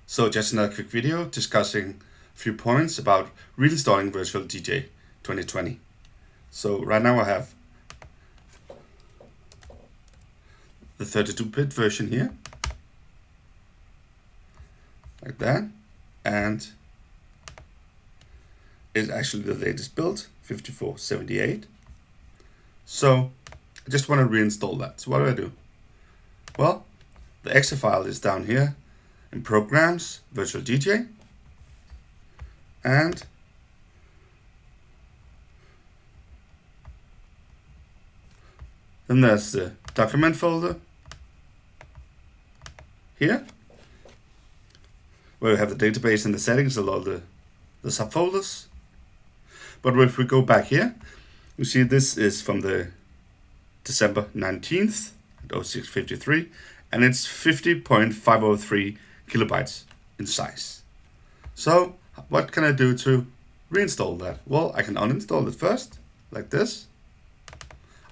So just another quick video discussing a few points about reinstalling Virtual DJ 2020. So right now I have the 32-bit version here, like that, and it's actually the latest build, 5478. So I just want to reinstall that. So what do? Well, the exe file is down here in Programs, Virtual DJ, and then there's the document folder here, where we have the database and the settings and all the subfolders. But if we go back here, you see this is from the December 19th at 06:53, and it's 50.503 kilobytes in size. So what can I do to reinstall that? Well, I can uninstall it first, like this.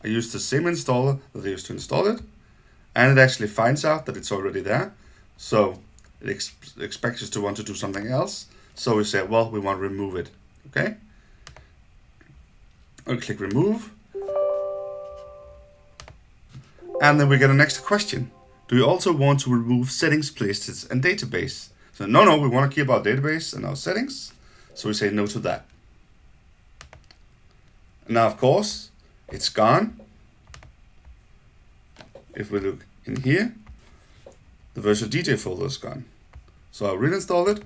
I use the same installer that I used to install it, and it actually finds out that it's already there. So it expects us to want to do something else. So we say, well, we want to remove it. Okay. I'll click remove. And then we get an extra question. Do you also want to remove settings, playlists, and database? So no, we want to keep our database and our settings. So we say no to that. And now, of course, it's gone. If we look in here, the Virtual DJ folder is gone. So I'll reinstall it.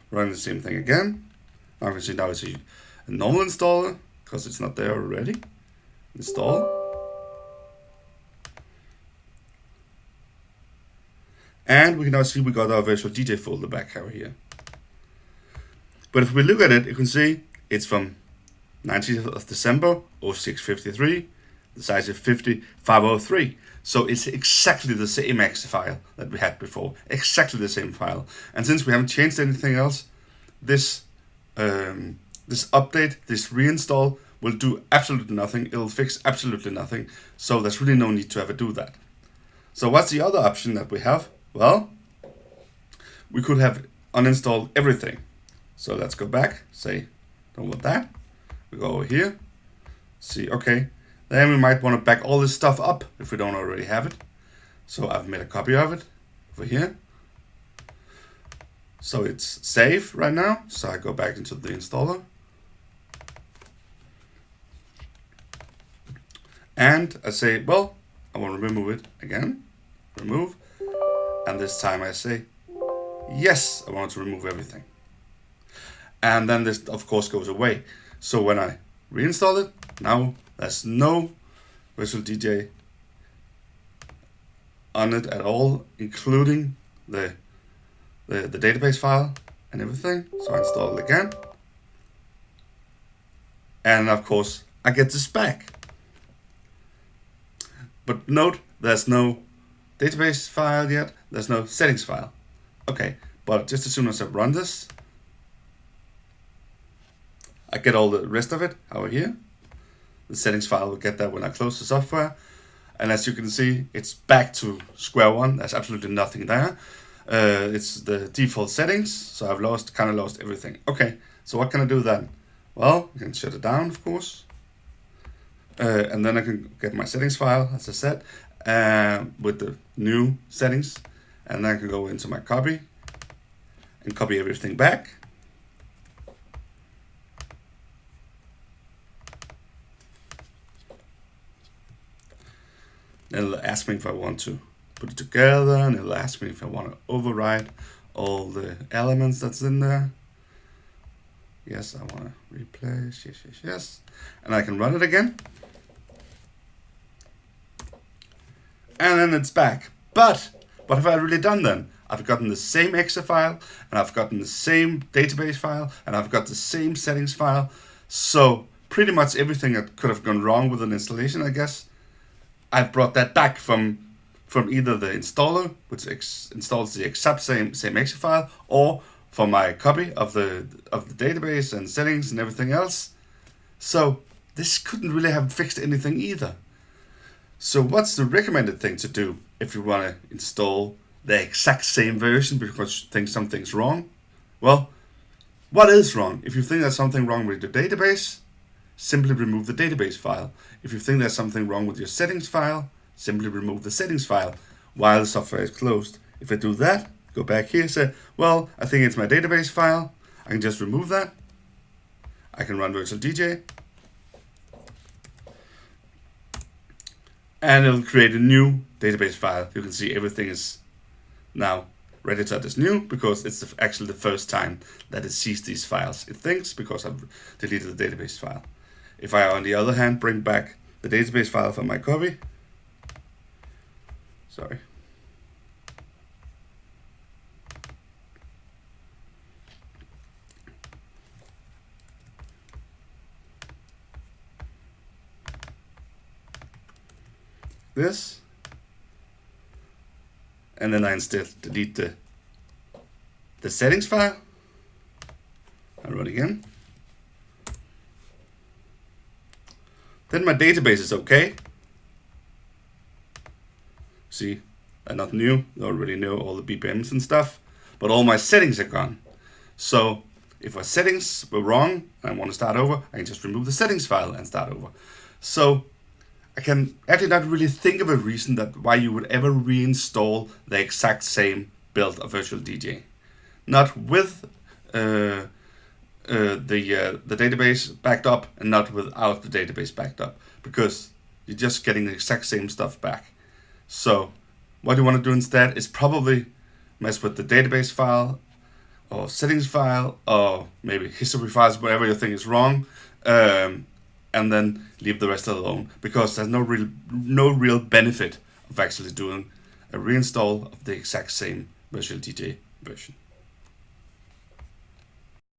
Run the same thing again. Now you can see now it's a normal installer because it's not there already. Install. And we can now see we got our Virtual DJ folder back over here. But if we look at it, you can see it's from 19th of December, 06:53. The size is 50.503. So it's exactly the same exe file that we had before. Exactly the same file. And since we haven't changed anything else, this update, this reinstall, will do absolutely nothing. It'll fix absolutely nothing. So there's really no need to ever do that. So what's the other option that we have? Well, we could have uninstalled everything. So let's go back, say, don't want that. We go over here, see, okay. Then we might want to back all this stuff up if we don't already have it. So I've made a copy of it over here. So it's safe right now. So I go back into the installer. And I say, well, I want to remove it again. Remove. And this time I say, yes, I want to remove everything. And then this, of course, goes away. So when I reinstall it, now there's no Virtual DJ on it at all, including the database file and everything. So I install it again. And of course, I get this back. But note, there's no database file yet. There's no settings file. Okay, but just as soon as I run this, I get all the rest of it over here. The settings file will get that when I close the software. And as you can see, it's back to square one. There's absolutely nothing there. It's the default settings. So I've kind of lost everything. Okay, so what can I do then? Well, I can shut it down, of course. And then I can get my settings file, as I said, with the new settings. And then I can go into my copy and copy everything back. It'll ask me if I want to put it together, and it'll ask me if I want to override all the elements that's in there. Yes, I want to replace, yes. And I can run it again. And then it's back. But what have I really done then? I've gotten the same exe file, and I've gotten the same database file, and I've got the same settings file. So pretty much everything that could have gone wrong with an installation, I guess, I've brought that back from either the installer, which installs the exact same exe file, or from my copy of the database and settings and everything else. So this couldn't really have fixed anything either. So what's the recommended thing to do if you want to install the exact same version because you think something's wrong. Well, what is wrong? If you think there's something wrong with your database, simply remove the database file. If you think there's something wrong with your settings file, simply remove the settings file while the software is closed. If I do that, go back here, say, well, I think it's my database file. I can just remove that. I can run virtual DJ. And it'll create a new database file. You can see everything is now ready to add as new because it's actually the first time that it sees these files. It thinks because I've deleted the database file. If I, on the other hand, bring back the database file from my copy, sorry. This, and then I instead delete the settings file. I run again. Then my database is okay. See, I'm not new. I already know all the BPMs and stuff, but all my settings are gone. So if my settings were wrong and I want to start over, I can just remove the settings file and start over. So I can actually not really think of a reason that why you would ever reinstall the exact same build of Virtual DJ. Not with the database backed up and not without the database backed up, because you're just getting the exact same stuff back. So what you want to do instead is probably mess with the database file or settings file or maybe history files, whatever you think is wrong, and then leave the rest alone, because there's no real benefit of actually doing a reinstall of the exact same Virtual DJ version.